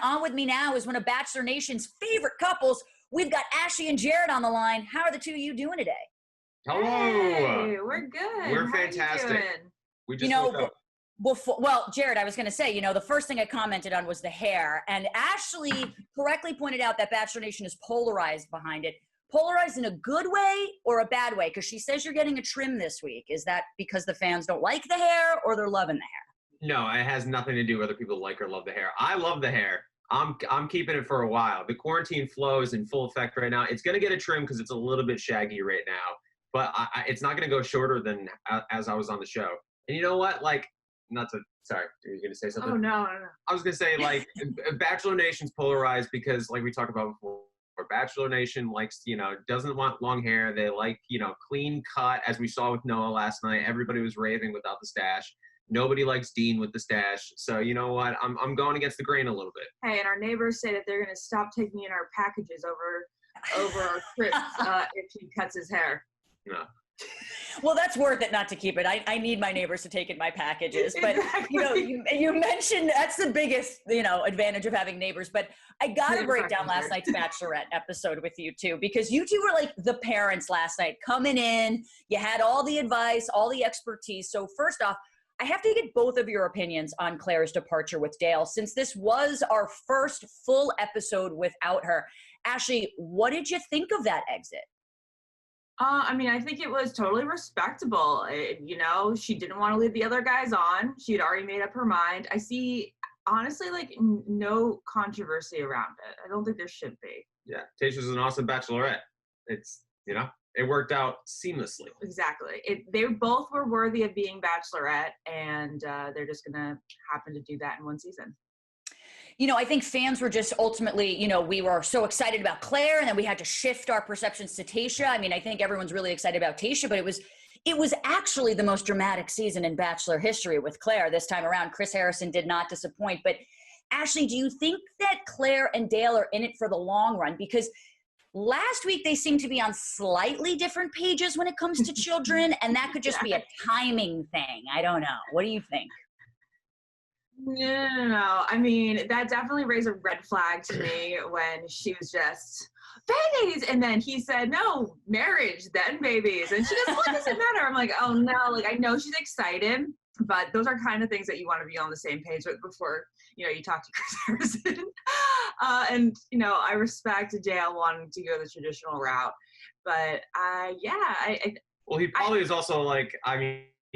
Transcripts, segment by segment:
On with me now is one of Bachelor Nation's favorite couples. We've got Ashley and Jared on the line. How are the two of you doing today? Hello. Hey, we're good. We're How fantastic. Are you doing? We just woke up. Well, Jared, I was going to say, the first thing I commented on was the hair. And Ashley correctly pointed out that Bachelor Nation is polarized behind it. Polarized in a good way or a bad way? Because she says you're getting a trim this week. Is that because the fans don't like the hair or they're loving the hair? No, it has nothing to do whether people like or love the hair. I love the hair. I'm keeping it for a while. The quarantine flow is in full effect right now. It's going to get a trim because it's a little bit shaggy right now. But it's not going to go shorter than as I was on the show. And you know what? Sorry, are you going to say something? Oh, no. I was going to say, Bachelor Nation's polarized because, like we talked about before, Bachelor Nation likes, doesn't want long hair. They like, clean cut, as we saw with Noah last night. Everybody was raving without the stash. Nobody likes Dean with the stash. So, you know what? I'm going against the grain a little bit. Hey, and our neighbors say that they're going to stop taking in our packages over our trips if he cuts his hair. No. Well, that's worth it not to keep it. I need my neighbors to take in my packages. But, Exactly. you mentioned that's the biggest, advantage of having neighbors. But I got to break down last night's Bachelorette episode with you two, because you two were like the parents last night coming in. You had all the advice, all the expertise. So first off, I have to get both of your opinions on Clare's departure with Dale, since this was our first full episode without her. Ashley, what did you think of that exit? I think it was totally respectable. She didn't want to leave the other guys on. She had already made up her mind. I see, honestly, no controversy around it. I don't think there should be. Yeah, Tayshia's an awesome Bachelorette. It's, it worked out seamlessly. Exactly. They both were worthy of being Bachelorette, and they're just going to happen to do that in one season. I think fans were just ultimately, we were so excited about Clare, and then we had to shift our perceptions to Tayshia. I think everyone's really excited about Tayshia, but it was actually the most dramatic season in Bachelor history with Clare this time around. Chris Harrison did not disappoint. But Ashley, do you think that Clare and Dale are in it for the long run? Because last week they seemed to be on slightly different pages when it comes to children, and that could just be a timing thing. I don't know. What do you think? No. That definitely raised a red flag to me when she was just, babies! And then he said, no, marriage, then babies. And she goes, what does it matter? I'm like, oh no, I know she's excited, but those are kind of things that you want to be on the same page with before, you talk to Chris Harrison. I respect Dale wanting to go the traditional route. But Well, he probably is also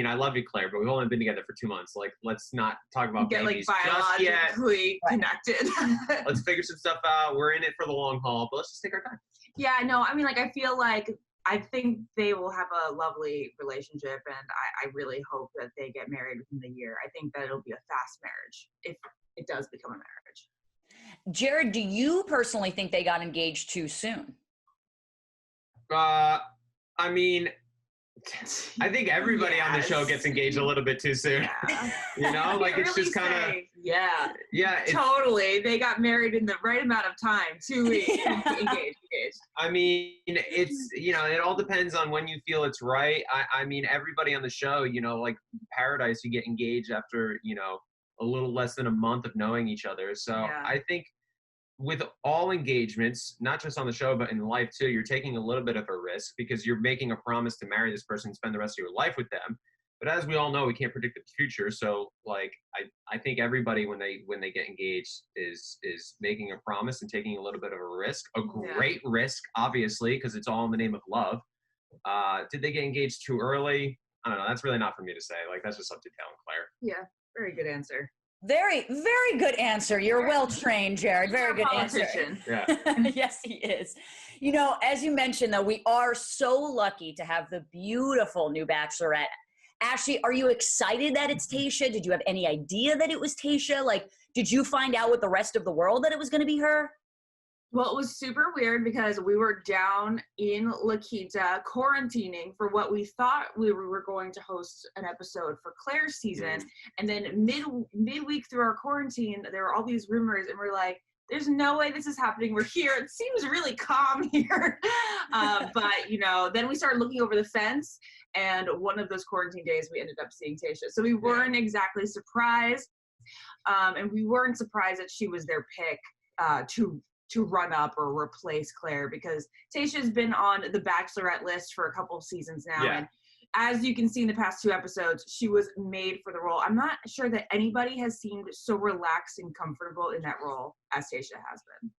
I love you, Clare, but we've only been together for 2 months. Let's not talk about babies just yet. Biologically connected. Let's figure some stuff out. We're in it for the long haul, but let's just take our time. Yeah, no, I think they will have a lovely relationship, and I really hope that they get married within the year. I think that it'll be a fast marriage if it does become a marriage. Jared, do you personally think they got engaged too soon? I think everybody on the show gets engaged a little bit too soon. Yeah. It's really just kind of. Yeah, totally. They got married in the right amount of time, 2 weeks. Engaged. It's, it all depends on when you feel it's right. Everybody on the show, Paradise, you get engaged after, a little less than a month of knowing each other. So yeah. I think with all engagements, not just on the show, but in life too, you're taking a little bit of a risk because you're making a promise to marry this person and spend the rest of your life with them. But as we all know, we can't predict the future. So I think everybody when they get engaged is making a promise and taking a little bit of a risk, a great risk, obviously, because it's all in the name of love. Did they get engaged too early? I don't know. That's really not for me to say. That's just up to Dale and Clare. Yeah, very good answer. Very, very good answer. You're well trained, Jared. Very good answer. Yeah. Yes, he is. As you mentioned, though, we are so lucky to have the beautiful new Bachelorette. Ashley, are you excited that it's Tayshia? Did you have any idea that it was Tayshia? Did you find out with the rest of the world that it was going to be her? Well, it was super weird because we were down in La Quinta quarantining for what we thought we were going to host an episode for Clare's season. And then midweek through our quarantine, there were all these rumors, and we're like, there's no way this is happening. We're here. It seems really calm here. But, then we started looking over the fence, and one of those quarantine days, we ended up seeing Tayshia. So we weren't exactly surprised. And we weren't surprised that she was their pick to run up or replace Clare, because Tayshia's been on the Bachelorette list for a couple of seasons now. Yeah. And as you can see in the past 2 episodes, she was made for the role. I'm not sure that anybody has seemed so relaxed and comfortable in that role as Tayshia has been.